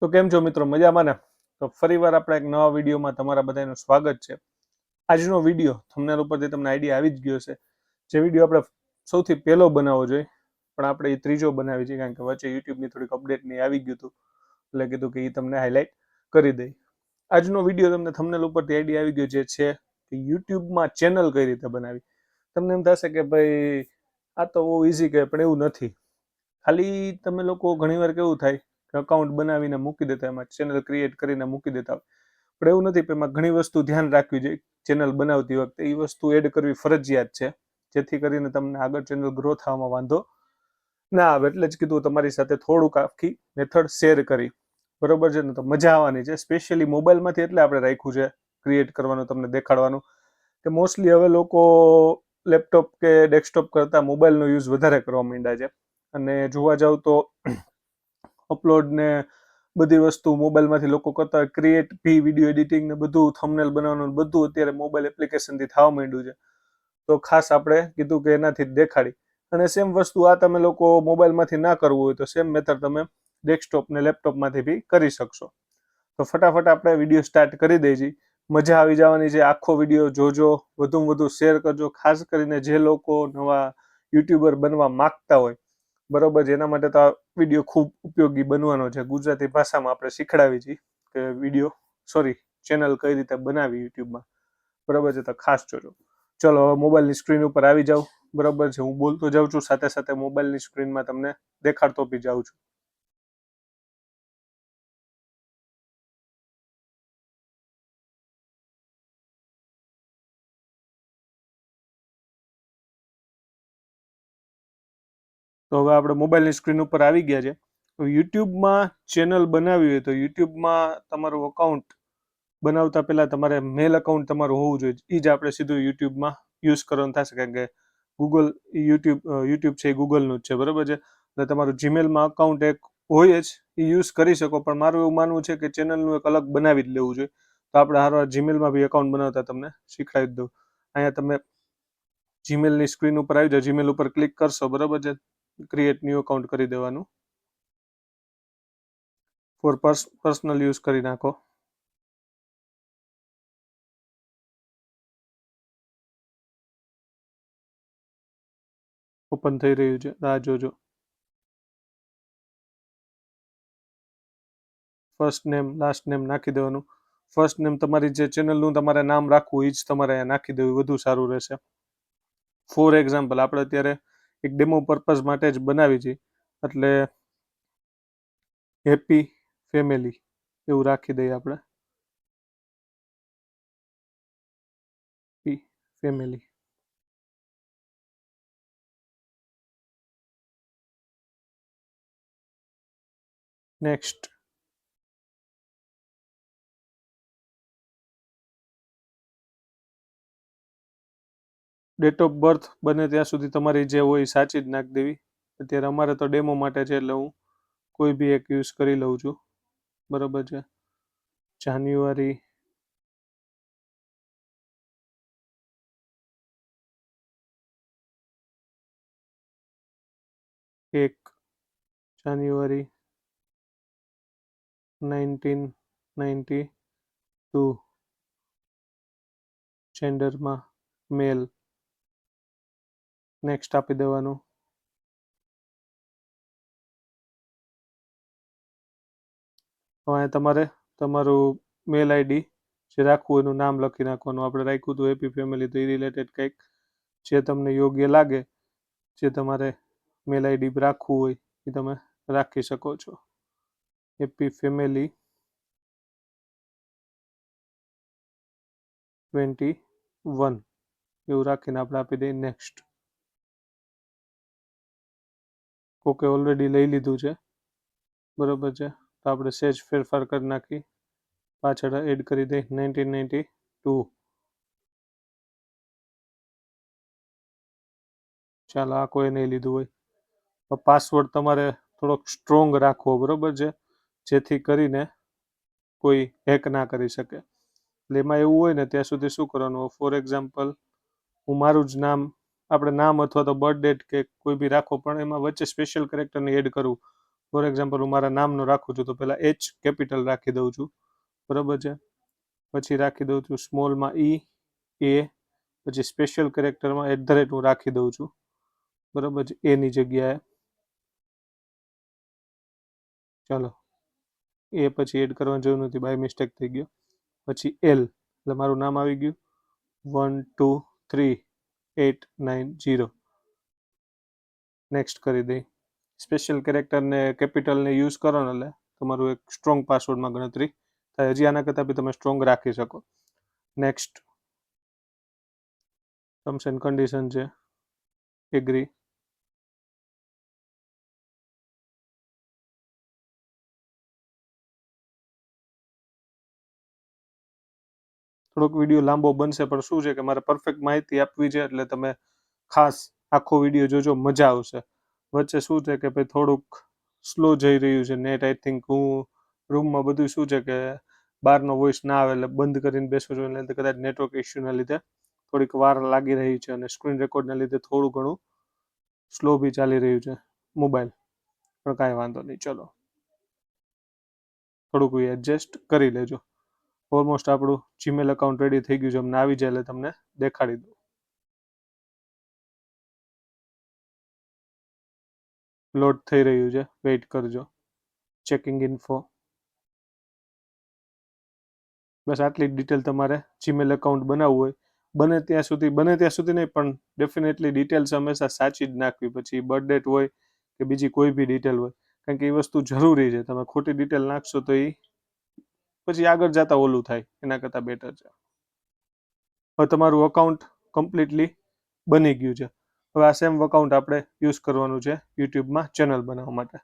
તો કેમ છો મિત્રો, મજામાં ને? તો ફરીવાર આપણા એક નવા વિડીયોમાં તમારા બધાનું સ્વાગત છે. આજનો વિડીયો થંબનેલ ઉપરથી તમને આઈડિયા આવી જ ગયો છે. જે વિડીયો આપણે સૌથી પહેલો બનાવવો જોઈએ, પણ આપણે એ ત્રીજો બનાવી છે, કારણ કે વચ્ચે યુટ્યુબની થોડીક અપડેટ નહીં આવી ગયું હતું, એટલે કીધું કે એ તમને હાઇલાઇટ કરી દઈ. આજનો વિડીયો તમને થંબનેલ ઉપરથી આઈડિયા આવી ગયો જે છે કે યુટ્યુબમાં ચેનલ કઈ રીતે બનાવી. તમને એમ થશે કે ભાઈ આ તો બહુ ઇઝી કહે, પણ એવું નથી. ખાલી તમે લોકો ઘણીવાર કેવું થાય કે અકાઉન્ટ બનાવીને મૂકી દેતા, એમાં ચેનલ ક્રિએટ કરીને મૂકી દેતા, પણ એવું નથી. એમાં ઘણી વસ્તુ ધ્યાન રાખવી જોઈએ. ચેનલ બનાવતી વખતે એ વસ્તુ એડ કરવી ફરજિયાત છે, જેથી કરીને તમને આગળ ચેનલ ગ્રો થવામાં વાંધો ના આવે. એટલે જ કીધું તમારી સાથે થોડુંક આખી મેથડ શેર કરી. બરોબર છે ને? તો મજા આવવાની છે. સ્પેશિયલી મોબાઈલમાંથી એટલે આપણે રાખ્યું છે ક્રિએટ કરવાનું, તમને દેખાડવાનું કે મોસ્ટલી હવે લોકો લેપટોપ કે ડેસ્કટોપ કરતા મોબાઈલનો યુઝ વધારે કરવા માંડ્યા છે. અને જોવા જાવ તો અપલોડ ને બધી વસ્તુ મોબાઈલમાંથી લોકો કરતા હોય. ક્રિએટ ભી વિડીયો એડિટિંગ ને બધું, થંબનેલ બનાવવાનું બધું અત્યારે મોબાઈલ એપ્લિકેશનથી થવા માંડ્યું છે. તો ખાસ આપણે કીધું કે એનાથી જ દેખાડી. અને સેમ વસ્તુ આ તમે લોકો મોબાઈલમાંથી ના કરવું હોય તો સેમ મેથડ તમે ડેસ્કટોપ ને લેપટોપમાંથી બી કરી શકશો. તો ફટાફટ આપણે વિડીયો સ્ટાર્ટ કરી દઈએ છીએ. મજા આવી જવાની છે. આખો વિડીયો જોજો, વધુમાં વધુ શેર કરજો, ખાસ કરીને જે લોકો નવા યુટ્યુબર બનવા માંગતા હોય. બરોબર છે? એના માટે તો આ વિડીયો ખૂબ ઉપયોગી બનવાનો છે. ગુજરાતી ભાષામાં આપણે શીખડાવી છીએ કે ચેનલ કઈ રીતે બનાવી યુટ્યુબમાં. બરોબર છે? તો ખાસ જોજો. ચલો હવે મોબાઈલની સ્ક્રીન ઉપર આવી જાવ. બરોબર છે? હું બોલતો જાઉં છું, સાથે સાથે મોબાઈલની સ્ક્રીનમાં તમને દેખાડતો બી જાઉં છું. તો હવે આપણે મોબાઈલની સ્ક્રીન ઉપર આવી ગયા છે. તો યુટ્યુબમાં ચેનલ બનાવી હોય તો યુટ્યુબમાં તમારું અકાઉન્ટ બનાવતા પહેલા તમારે મેલ અકાઉન્ટ તમારું હોવું જોઈએ. એ જ આપણે સીધું યુટ્યુબમાં યુઝ કરવાનું થશે, કારણ કે ગૂગલ યુટ્યુબ છે એ ગૂગલનું જ છે. બરોબર છે? એટલે તમારું જીમેલમાં અકાઉન્ટ એક હોય જ, એ યુઝ કરી શકો. પણ મારું એવું માનવું છે કે ચેનલનું એક અલગ બનાવી જ લેવું જોઈએ. તો આપણે હારવાર જીમેલમાં બી અકાઉન્ટ બનાવતા તમને શીખડાવી જ દઉં. અહીંયા તમે જીમેલની સ્ક્રીન ઉપર આવી જાઓ, જીમેલ ઉપર ક્લિક કરશો. બરોબર છે? ક્રિએટ ન્યૂ અકાઉન્ટ કરી દેવાનું. ફોર પર્સનલ યુઝ કરી નાખો. ઓપન થઈ રહ્યું છે, રાહ જોજો. ફર્સ્ટ નેમ લાસ્ટ નેમ નાખી દેવાનું. ફર્સ્ટ નેમ તમારી જે ચેનલનું તમારે નામ રાખવું એ જ તમારે અહીંયા નાખી દેવું, વધુ સારું રહેશે. ફોર એક્ઝામ્પલ આપણે અત્યારે એક ડેમો પર્પઝ માટે જ બનાવી છે, એટલે હેપી ફેમિલી એવું રાખી દઈએ આપણે. Family. Next. Date of birth બને ત્યાં સુધી તમારી જે હોય સાચી જ નાખી દેવી. અત્યારે અમારે તો ડેમો માટે છે, એટલે હું કોઈ બી એક યુઝ કરી લઉં છું. બરોબર છે? જાન્યુઆરી 1, જાન્યુઆરી 1992. જેન્ડરમાં મેલ. નેક્સ્ટ આપી દેવાનું. હવે તમારે તમારું મેલ આઈડી જે રાખવું એનું નામ લખી નાખવાનું. આપણે રાખ્યું હતું હેપી ફેમિલી, તો એ રિલેટેડ કંઈક જે તમને યોગ્ય લાગે, જે તમારે મેલ આઈડી રાખવું હોય એ તમે રાખી શકો છો. હેપી ફેમિલી 21 એવું રાખીને આપણે આપી દઈએ નેક્સ્ટ. ઓકે, ઓલરેડી લઈ લીધું છે. બરોબર છે? તો આપણે સેજ ફેરફાર કરી નાખી, પાછળ એડ કરી દઈએ 1992. ચાલો, આ કોઈ નહીં લીધું હોય તો પાસવર્ડ તમારે થોડોક સ્ટ્રોંગ રાખવો. બરોબર છે? જેથી કરીને કોઈ હેક ના કરી શકે. એટલે એમાં એવું હોય ને ત્યાં સુધી શું કરવાનું, ફોર એક્ઝામ્પલ હું મારું જ નામ, આપણે નામ અથવા તો બર્થ ડેટ કે કોઈ બી રાખો, પણ એમાં વચ્ચે સ્પેશિયલ કેરેક્ટરને એડ કરવું. ફોર એક્ઝામ્પલ હું મારા નામનો રાખું છું તો પહેલાં એચ કેપિટલ રાખી દઉં છું, બરાબર છે. પછી રાખી દઉં છું સ્મોલમાં ઈ એ, પછી સ્પેશિયલ કેરેક્ટરમાં @ હું રાખી દઉં છું, બરાબર છે, એની જગ્યાએ. ચાલો, એ પછી એડ કરવાની જરૂર નથી, બાય મિસ્ટેક થઈ ગયો. પછી એલ એટલે મારું નામ આવી ગયું 123890. નેક્સ્ટ કરી દઈ. સ્પેશિયલ કેરેક્ટરને કેપિટલને યુઝ કરો ને એટલે તમારું એક સ્ટ્રોંગ પાસવર્ડમાં ગણતરી થાય. હજી આના કરતાં બી તમે સ્ટ્રોંગ રાખી શકો. નેક્સ્ટ ટર્મ્સ એન્ડ કન્ડિશન છે, એગ્રી. થોડોક વિડીયો લાંબો બનશે પણ શું છે કે મારે પરફેક્ટ માહિતી આપવી છે એટલે તમે ખાસ આખો વિડીયો જોજો, મજા આવશે. વચ્ચે શું છે કે ભાઈ થોડુંક સ્લો જઈ રહ્યું છે નેટ. આઈ થિંક હું રૂમમાં બધું શું છે કે બહારનો વોઇસ ના આવે એટલે બંધ કરીને બેસું છું, એટલે કદાચ નેટવર્ક ઇસ્યુના લીધે થોડીક વાર લાગી રહી છે અને સ્ક્રીન રેકોર્ડના લીધે થોડું ઘણું સ્લો બી ચાલી રહ્યું છે મોબાઈલ, પણ કાંઈ વાંધો નહીં. ચલો, થોડુંક એડજસ્ટ કરી લેજો. ઓલમોસ્ટ આપણું જીમેલ એકાઉન્ટ રેડી થઈ ગયું છે, અમને આવી જાય એટલે તમને દેખાડી દઉં. લોડ થઈ રહ્યું છે, વેઇટ કરજો. Checking info. બસ આટલી ડિટેલ તમારે જીમેલ એકાઉન્ટ બનાવવું હોય બને ત્યાં સુધી નહીં, પણ ડેફિનેટલી ડિટેલ્સ હંમેશા સાચી જ નાખવી. પછી બર્થ ડેટ હોય કે બીજી કોઈ બી ડિટેલ હોય, કારણ કે એ વસ્તુ જરૂરી છે. તમે ખોટી ડિટેલ નાખશો તો એ પછી આગળ જતા ઓલું થાય, એના કરતાં બેટર છે. હવે તમારું અકાઉન્ટ કમ્પ્લીટલી બની ગયું છે. હવે આ સેમ અકાઉન્ટ આપણે યુઝ કરવાનું છે યુટ્યુબમાં ચેનલ બનાવવા માટે.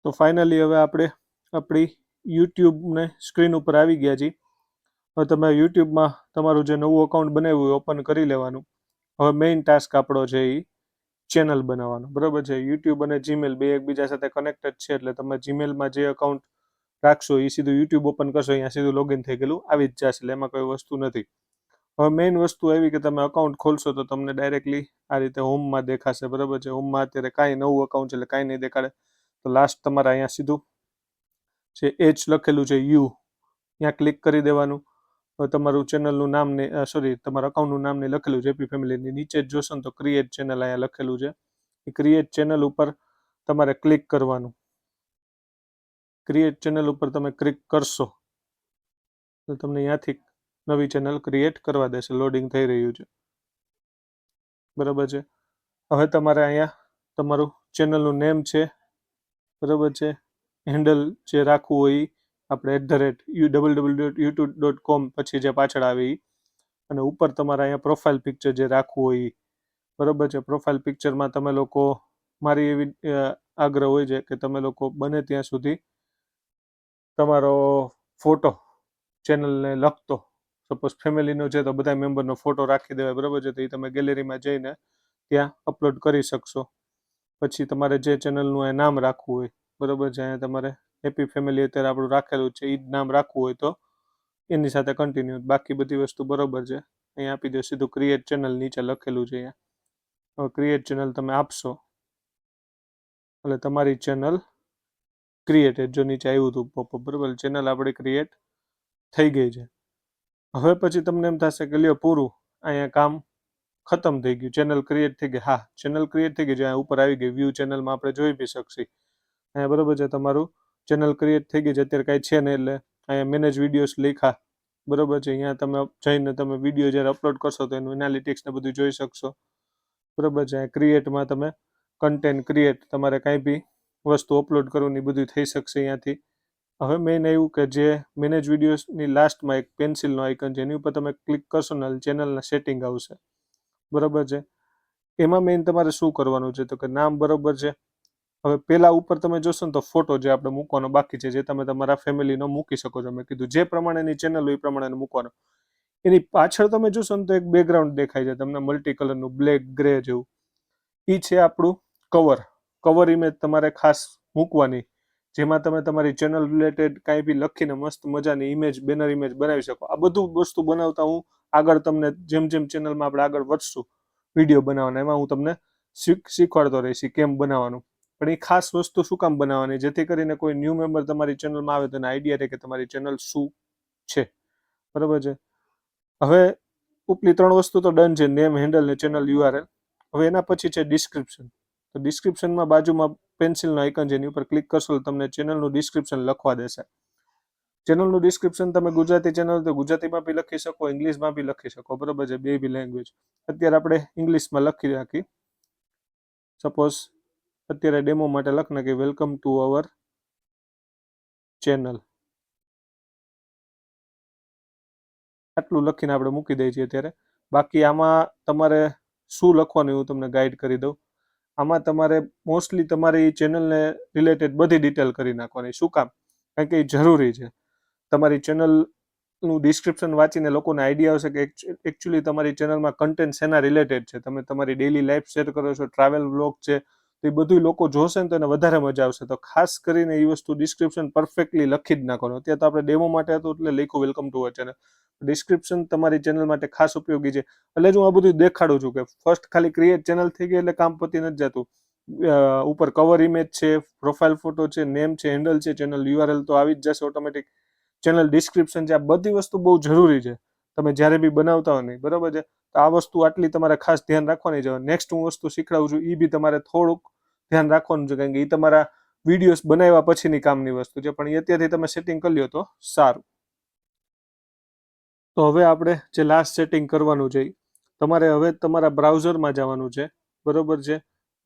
તો ફાઇનલી હવે આપણે આપણી યુટ્યુબને સ્ક્રીન ઉપર આવી ગયા છીએ. હવે તમે યુટ્યુબમાં તમારું જે નવું અકાઉન્ટ બનાવ્યું એ ઓપન કરી લેવાનું. હવે મેઇન ટાસ્ક આપણો છે એ ચેનલ બનાવવાનો, બરાબર છે. યુટ્યુબ અને જીમેલ બે એકબીજા સાથે કનેક્ટેડ છે, એટલે તમે જીમેલમાં જે અકાઉન્ટ રાખશો એ સીધું યુટ્યુબ ઓપન કરશો, અહીંયા સીધું લોગિન થઈ ગયેલું આવી જ જશે, એટલે એમાં કોઈ વસ્તુ નથી. હવે મેઇન વસ્તુ એવી કે તમે અકાઉન્ટ ખોલશો તો તમને ડાયરેક્ટલી આ રીતે હોમમાં દેખાશે, બરાબર છે. હોમમાં અત્યારે કાંઈ નવું અકાઉન્ટ છે એટલે કાંઈ નહીં દેખાડે. તો લાસ્ટ તમારે અહીંયા સીધું જે એચ લખેલું છે યુ, ત્યાં ક્લિક કરી દેવાનું. તમારું ચેનલનું નામ ને તમારા અકાઉન્ટનું નામ ને લખેલું છે એપી ફેમિલીની નીચે જ જોશો ને તો ક્રિએટ ચેનલ અહીંયા લખેલું છે. એ ક્રિએટ ચેનલ ઉપર તમારે ક્લિક કરવાનું. ક્રિએટ ચેનલ ઉપર તમે ક્લિક કરશો તો તમને અહીંયાથી નવી ચેનલ ક્રિએટ કરવા દેશે. લોડિંગ થઈ રહ્યું છે, બરાબર છે. હવે તમારે અહીંયા તમારું ચેનલનું નેમ છે, બરાબર છે. હેન્ડલ જે રાખવું હોય આપણે @www.youtube.com પછી જે પાછળ આવે એ, અને ઉપર તમારે અહીંયા પ્રોફાઇલ પિક્ચર જે રાખવું હોય, બરાબર છે. પ્રોફાઇલ પિક્ચરમાં તમે લોકો, મારી એવી આગ્રહ હોય છે કે તમે લોકો બને ત્યાં સુધી તમારો ફોટો ચેનલને લખતો, સપોઝ ફેમિલીનો છે તો બધા મેમ્બરનો ફોટો રાખી દેવાય, બરાબર છે. તો એ તમે ગેલેરીમાં જઈને ત્યાં અપલોડ કરી શકશો. પછી તમારે જે ચેનલનું નામ રાખવું હોય, બરાબર છે, અહીંયા તમારે હેપી ફેમિલી અત્યારે આપણું રાખેલું છે એ જ નામ રાખવું હોય તો એની સાથે કન્ટિન્યુ. બાકી બધી વસ્તુ બરાબર છે. અહીંયા આપી દો સીધું ક્રિએટ ચેનલ, નીચે લખેલું છે અહીંયા. હવે ક્રિએટ ચેનલ તમે આપશો એટલે તમારી ચેનલ ક્રિએટેડ, જો નીચે આવ્યું હતું પોપઅપ, બરાબર. ચેનલ આપણી ક્રિએટ થઈ ગઈ છે. હવે પછી તમને એમ થશે કે લ્યો પૂરું, અહીંયા કામ ખતમ થઈ ગયું, ચેનલ ક્રિએટ થઈ ગઈ. હા, ચેનલ ક્રિએટ થઈ ગઈ છે, અહીંયા ઉપર આવી ગઈ વ્યૂ ચેનલમાં આપણે જોઈ બી શકશી. અહીંયા બરાબર છે, તમારું ચેનલ ક્રિએટ થઈ ગઈ છે. અત્યારે કાંઈ છે નહીં એટલે અહીંયા મેનેજ વિડીયોઝ લખ્યા, બરાબર છે. અહીંયા તમે જઈને તમે વિડીયો જ્યારે અપલોડ કરશો તો એનું એનાલિટિક્સ ને બધું જોઈ શકશો, બરાબર છે. ક્રિએટમાં તમે કન્ટેન્ટ ક્રિએટ, તમારે કાંઈ બી વસ્તુ અપલોડ કરવાની બધું થઈ શકશે અહીંયાથી. હવે મેઇન એવું કે જે મેનેજ વિડીયોઝની લાસ્ટમાં એક પેન્સિલનો આઇકન છે એની ઉપર તમે ક્લિક કરશો ને ચેનલના સેટિંગ આવશે, બરાબર છે. એમાં મેઇન તમારે શું કરવાનું છે તો કે નામ બરાબર છે. હવે પહેલા ઉપર તમે જોશો ને તો ફોટો જે આપણે મૂકવાનો બાકી છે, જે તમે તમારા ફેમિલીનો મૂકી શકો છો. મેં કીધું જે પ્રમાણેની ચેનલ હોય એ પ્રમાણે મૂકવાનો. એની પાછળ તમે જોશો ને તો એક બેકગ્રાઉન્ડ દેખાય છે તમને મલ્ટી કલરનું, બ્લેક ગ્રે જેવું. એ છે આપણું કવર ઇમેજ તમારે ખાસ મૂકવાની, જેમાં તમે તમારી ચેનલ રિલેટેડ કાંઈ બી લખીને મસ્ત મજાની ઇમેજ, બેનર ઇમેજ બનાવી શકો. આ બધું વસ્તુ બનાવતા હું આગળ તમને જેમ જેમ ચેનલમાં આપણે આગળ વધશું વિડીયો બનાવવાના, એમાં હું તમને શીખવાડતો રહીશ કેમ બનાવવાનું. પણ એ ખાસ વસ્તુ શું કામ બનાવવાની, જેથી કરીને કોઈ ન્યૂ મેમ્બર તમારી ચેનલમાં આવે તો એને આઈડિયા રહે કે તમારી ચેનલ શું છે. બરાબર છે. હવે ઉપલી 3 વસ્તુ તો ડન છે, નેમ, હેન્ડલ ને ચેનલ યુઆરએલ. હવે એના પછી છે ડિસ્ક્રિપ્શન. તો ડિસ્ક્રિપ્શનમાં બાજુમાં પેન્સિલનો આઇકન છે, એની ઉપર ક્લિક કરશો તો તમને ચેનલનું ડિસ્ક્રિપ્શન લખવા દેશે. ચેનલનું ડિસ્ક્રિપ્શન તમે ગુજરાતી ચેનલ તો ગુજરાતીમાં બી લખી શકો, ઇંગ્લિશમાં બી લખી શકો. બરાબર છે, બે બી લેંગ્વેજ. અત્યારે આપણે ઇંગ્લિશમાં લખી રાખી. સપોઝ અત્યારે ડેમો માટે લખ નાખી વેલકમ ટુ અવર ચેનલ. આટલું લખીને આપણે મૂકી દઈએ છીએ અત્યારે. બાકી આમાં તમારે શું લખવાનું હું તમને ગાઈડ કરી દઉં. આમાં તમારે મોસ્ટલી તમારી ચેનલને રિલેટેડ બધી ડિટેલ કરી નાખવાની. શું કામ? કારણ કે એ જરૂરી છે. તમારી ચેનલનું ડિસ્ક્રિપ્શન વાંચીને લોકોને આઈડિયા આવશે કે એકચ્યુઅલી તમારી ચેનલમાં કન્ટેન્ટ શેના રિલેટેડ છે. તમે તમારી ડેઇલી લાઈફ શેર કરો છો, ટ્રાવેલ વ્લોગ છે, તો એ બધું લોકો જોશે ને તો એને વધારે મજા આવશે. તો ખાસ કરીને એ વસ્તુ ડિસ્ક્રિપ્શન પરફેક્ટલી લખી જ નાખવાનું. અત્યારે તો આપણે ડેમો માટે હતું એટલે લખ્યું welcome to our channel. Description તમારી ચેનલ માટે ખાસ ઉપયોગી છે. એટલે જ હું આ બધું દેખાડું છું કે ફર્સ્ટ ખાલી ક્રિએટ ચેનલ થઈ ગઈ એટલે કામ પતી નથી જતું. ઉપર કવર ઇમેજ છે, પ્રોફાઇલ ફોટો છે, નેમ છે, હેન્ડલ છે, ચેનલ યુઆરએલ તો આવી જ જશે ઓટોમેટિક. ચેનલ ડિસ્ક્રિપ્શન છે, આ બધી વસ્તુ બહુ જરૂરી છે તમે જ્યારે બી બનાવતા હો નહીં. બરાબર છે. તો આ વસ્તુ આટલી તમારે ખાસ ધ્યાન રાખવાની છે. નેક્સ્ટ હું વસ્તુ શીખડાવું છું એ બી તમારે થોડુંક ધ્યાન રાખવાનું છે, કારણ કે એ તમારા વિડીયોઝ બનાવ્યા પછીની કામની વસ્તુ છે, પણ એ અત્યારથી તમે સેટિંગ કરી લ્યો તો સારું. તો હવે આપણે જે લાસ્ટ સેટિંગ કરવાનું છે, તમારે હવે તમારા બ્રાઉઝરમાં જવાનું છે. બરોબર છે.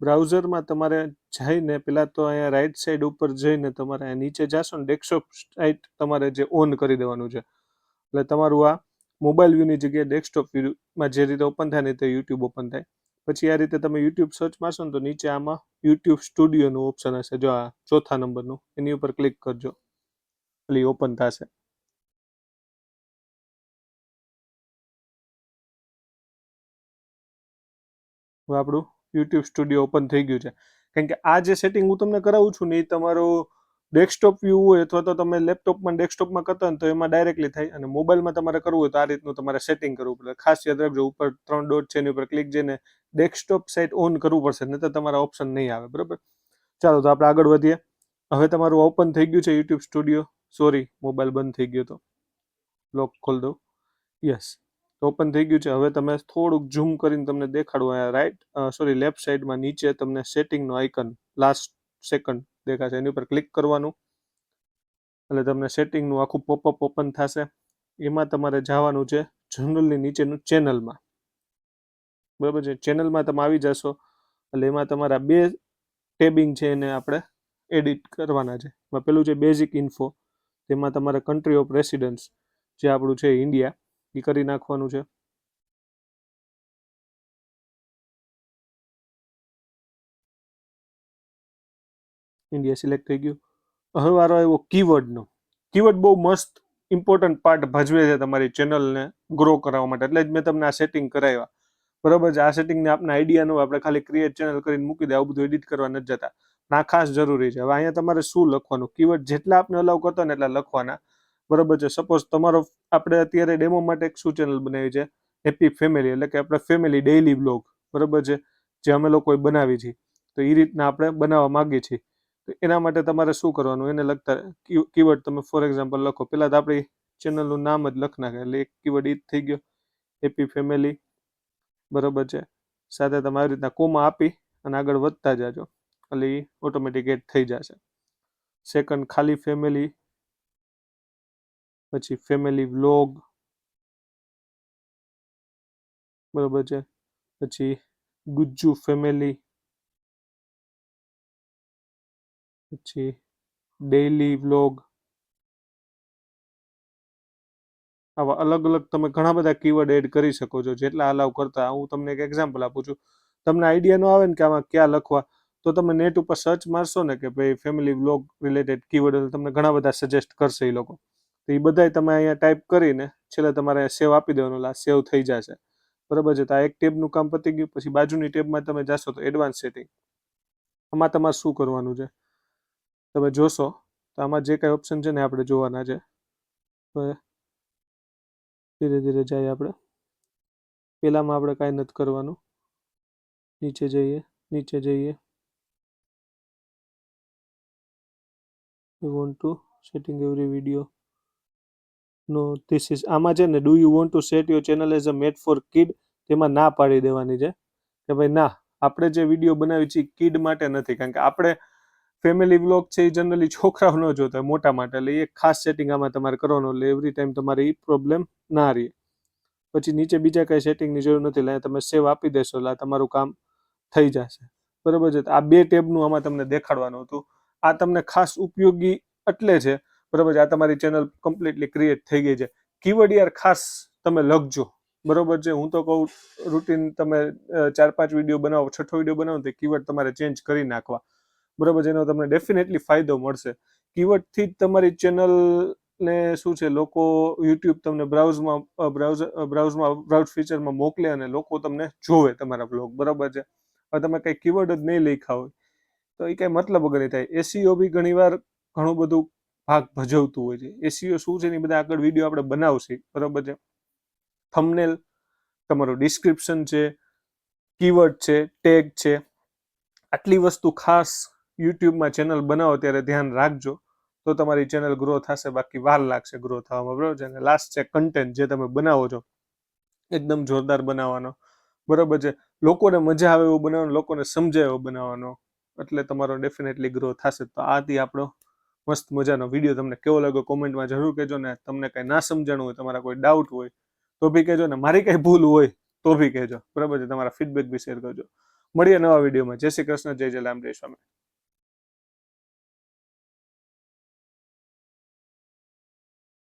બ્રાઉઝરમાં તમારે જઈને પહેલાં તો અહીંયા રાઈટ સાઈડ ઉપર જઈને તમારે અહીંયા નીચે જાશો ને ડેસ્કટોપ સાઇટ તમારે જે ઓન કરી દેવાનું છે. એટલે તમારું આ મોબાઈલ વ્યૂની જગ્યાએ ડેસ્કટોપ વ્યૂમાં જે રીતે ઓપન થાય ને તે યુટ્યુબ ઓપન થાય. પછી આ રીતે તમે યુટ્યુબ સર્ચ મારશો ને તો નીચે આમાં યુટ્યુબ સ્ટુડિયોનું ઓપ્શન હશે, જો આ ચોથા નંબરનું, એની ઉપર ક્લિક કરજો એટલે ઓપન થશે. આપણું યુટ્યુબ સ્ટુડિયો ઓપન થઈ ગયું છે. કારણ કે આ જે સેટિંગ હું તમને કરાવું છું ને એ તમારું ડેસ્કટોપ વ્યૂ હોય અથવા તો તમે લેપટોપમાં ડેસ્કટોપમાં કરતા હોય તો એમાં ડાયરેક્ટલી થાય, અને મોબાઈલમાં તમારે કરવું હોય તો આ રીતનું તમારે સેટિંગ કરવું પડે. ખાસ યાદ રાખજો, ઉપર 3 ડોટ છે એની ઉપર ક્લિક જઈને ડેસ્કટોપ સાઇટ ઓન કરવું પડશે, નહીં તો તમારા ઓપ્શન નહીં આવે. બરાબર. ચાલો તો આપણે આગળ વધીએ. હવે તમારું ઓપન થઈ ગયું છે યુટ્યુબ સ્ટુડિયો. સોરી, મોબાઈલ બંધ થઈ ગયો તો લોક ખોલ દઉં. યસ, ઓપન થઈ ગયું છે. હવે તમે થોડુંક ઝૂમ કરીને તમને દેખાડું. અહીંયા લેફ્ટ સાઈડમાં નીચે તમને સેટિંગનો આઇકન લાસ્ટ સેકન્ડ દેખાશે, એની ઉપર ક્લિક કરવાનું એટલે તમને સેટિંગનું આખું પોપઅપ ઓપન થશે. એમાં તમારે જવાનું છે જનરલની નીચેનું ચેનલમાં. બરાબર છે. ચેનલમાં તમે આવી જશો એટલે એમાં તમારા 2 ટેબિંગ છે એને આપણે એડિટ કરવાના છે. એમાં પેલું છે બેઝિક ઇન્ફો, તેમાં તમારે કન્ટ્રી ઓફ રેસિડન્સ જે આપણું છે ઇન્ડિયા એ કરી નાખવાનું છે. ઇન્ડિયા સિલેક્ટ થઈ ગયું. હવે વારો આવ્યો કીવર્ડનો. કીવર્ડ બહુ મસ્ત ઇમ્પોર્ટન્ટ પાર્ટ ભજવે છે તમારી ચેનલને ગ્રો કરાવવા માટે, એટલે જ મેં તમને આ સેટિંગ કરાવ્યા. બરાબર છે. આ સેટિંગને આપણે આઈડિયા ન હોય, આપણે ખાલી ક્રિએટ ચેનલ કરીને મૂકી દે, આવું બધું એડિટ કરવા નથી જતા. આ ખાસ જરૂરી છે. હવે અહીંયા તમારે શું લખવાનું, કીવર્ડ જેટલા આપણે અલાઉ કરતા ને એટલા લખવાના. બરાબર છે. સપોઝ તમારો આપણે અત્યારે ડેમો માટે એક શું ચેનલ બનાવી છે, હેપી ફેમિલી, એટલે કે આપણે ફેમિલી ડેઇલી વ્લોગ. બરાબર છે. જે અમે લોકોએ બનાવી છે, તો એ રીતના આપણે બનાવવા માંગીએ છીએ. તો એના માટે તમારે શું કરવાનું, એને લગતા કીવર્ડ તમે ફોર એક્ઝામ્પલ લખો. પહેલાં તો આપણી ચેનલનું નામ જ લખ નાખે એટલે એક કીવર્ડ એ જ થઈ ગયો, હેપી ફેમિલી. બરાબર છે. સાથે તમે આવી રીતના કોમા આપી અને આગળ વધતા જાજો એટલે એ ઓટોમેટિક એડ થઈ જશે. સેકન્ડ ખાલી ફેમિલી, પછી ફેમિલી વ્લોગ. બરાબર છે. પછી ગુજ્જુ ફેમિલી, પછી ડેઇલી વ્લોગ. આવા અલગ અલગ તમે ઘણા બધા કીવર્ડ એડ કરી શકો છો, જેટલા અલાઉ કરતા. હું તમને એક એક્ઝામ્પલ આપું છું. તમને આઈડિયા ન આવે ને કે આમાં ક્યાં લખવા, તો તમે નેટ ઉપર સર્ચ મારશો ને કે ભાઈ ફેમિલી વ્લોગ રિલેટેડ કીવર્ડ, તમને ઘણા બધા સજેસ્ટ કરશે એ લોકો. તો એ બધાય તમે અહીંયા ટાઈપ કરીને છેલ્લે તમારે સેવ આપી દેવાનું, આ સેવ થઈ જશે. બરાબર છે. તો આ એક ટેબનું કામ પતી ગયું. પછી બાજુની ટેબમાં તમે જાશો તો એડવાન્સ સેટિંગ. આમાં તમારે શું કરવાનું છે, તમે જોશો તો આમાં જે કાંઈ ઓપ્શન છે ને આપણે જોવાના છે. હવે ધીરે ધીરે જાય આપણે. પહેલામાં આપણે કાંઈ નથી કરવાનું. નીચે જઈએ. You want to setting every video. No this is આમાં છે ને do you want to set your channel as a made for kid, તેમાં ના પાડી દેવાની છે કે ભાઈ ના, આપણે જે વિડીયો બનાવી છે કિડ માટે નથી, કારણ કે આપણે ફેમિલી વ્લોગ છે એ જનરલી છોકરાઓ ન જોતા હોય, મોટા માટે. એટલે એ ખાસ સેટિંગ આમાં તમારે કરવાનું, એટલે એવરી ટાઈમ તમારે એ પ્રોબ્લેમ ના રહે. પછી નીચે બીજા કાંઈ સેટિંગની જરૂર નથી, એટલે તમે સેવ આપી દેશો એટલે તમારું કામ થઈ જશે. બરાબર છે. આ 2 ટેબનું આમાં તમને દેખાડવાનું હતું. આ તમને ખાસ ઉપયોગી એટલે છે, બરાબર છે. આ તમારી ચેનલ કમ્પ્લીટલી ક્રિએટ થઈ ગઈ છે. કીવર્ડ યાર ખાસ તમે લખજો, બરાબર છે. હું તો કહું રૂટીન તમે 4-5 વિડીયો બનાવો, 6થો વિડીયો બનાવો તો કીવર્ડ તમારે ચેન્જ કરી નાખવા, બરાબર છે. એનો તમને ડેફિનેટલી ફાયદો મળશે. કીવર્ડથી જ તમારી ચેનલને શું છે, લોકો યુટ્યુબ તમને બ્રાઉઝ ફીચરમાં મોકલે અને લોકો તમને જોવે તમારા બ્લોગ, બરાબર છે. હવે તમે કંઈ કીવર્ડ જ નહીં લખ્યા હોય તો એ કંઈ મતલબ વગર થાય. એસીઓ બી ઘણીવાર ઘણું બધું ભાગ ભજવતું હોય છે. એસીઓ શું છે ને, એ બધા આગળ વિડીયો આપણે બનાવશે, બરાબર છે. થંબનેલ, તમારું ડિસ્ક્રિપ્શન છે, કીવર્ડ છે, ટેગ છે, આટલી વસ્તુ ખાસ યુટ્યુબમાં ચેનલ બનાવો ત્યારે ધ્યાન રાખજો, તો તમારી ચેનલ ગ્રો થશે. બાકી વાર લાગશે ગ્રો થવામાં, બરાબર છે. અને લાસ્ટ છે કન્ટેન્ટ, જે તમે બનાવો છો એકદમ જોરદાર બનાવવાનો, બરાબર છે. લોકોને મજા આવે એવું બનાવવાનું, લોકોને સમજાય એવો બનાવવાનો, એટલે તમારો ડેફિનેટલી ગ્રો થશે. તો આથી આપણો મસ્ત મજાનો વિડીયો તમને કેવો લાગ્યો કોમેન્ટમાં જરૂર કહેજો. ને તમને કંઈ ના સમજાણું હોય, તમારા કોઈ ડાઉટ હોય તો બી કહેજો, ને મારી કંઈ ભૂલ હોય તો બી કહેજો, બરાબર છે. તમારા ફીડબેક બી શેર કરજો. મળીએ નવા વિડીયોમાં. જય શ્રી કૃષ્ણ, જય જલારામ, જય સ્વામી.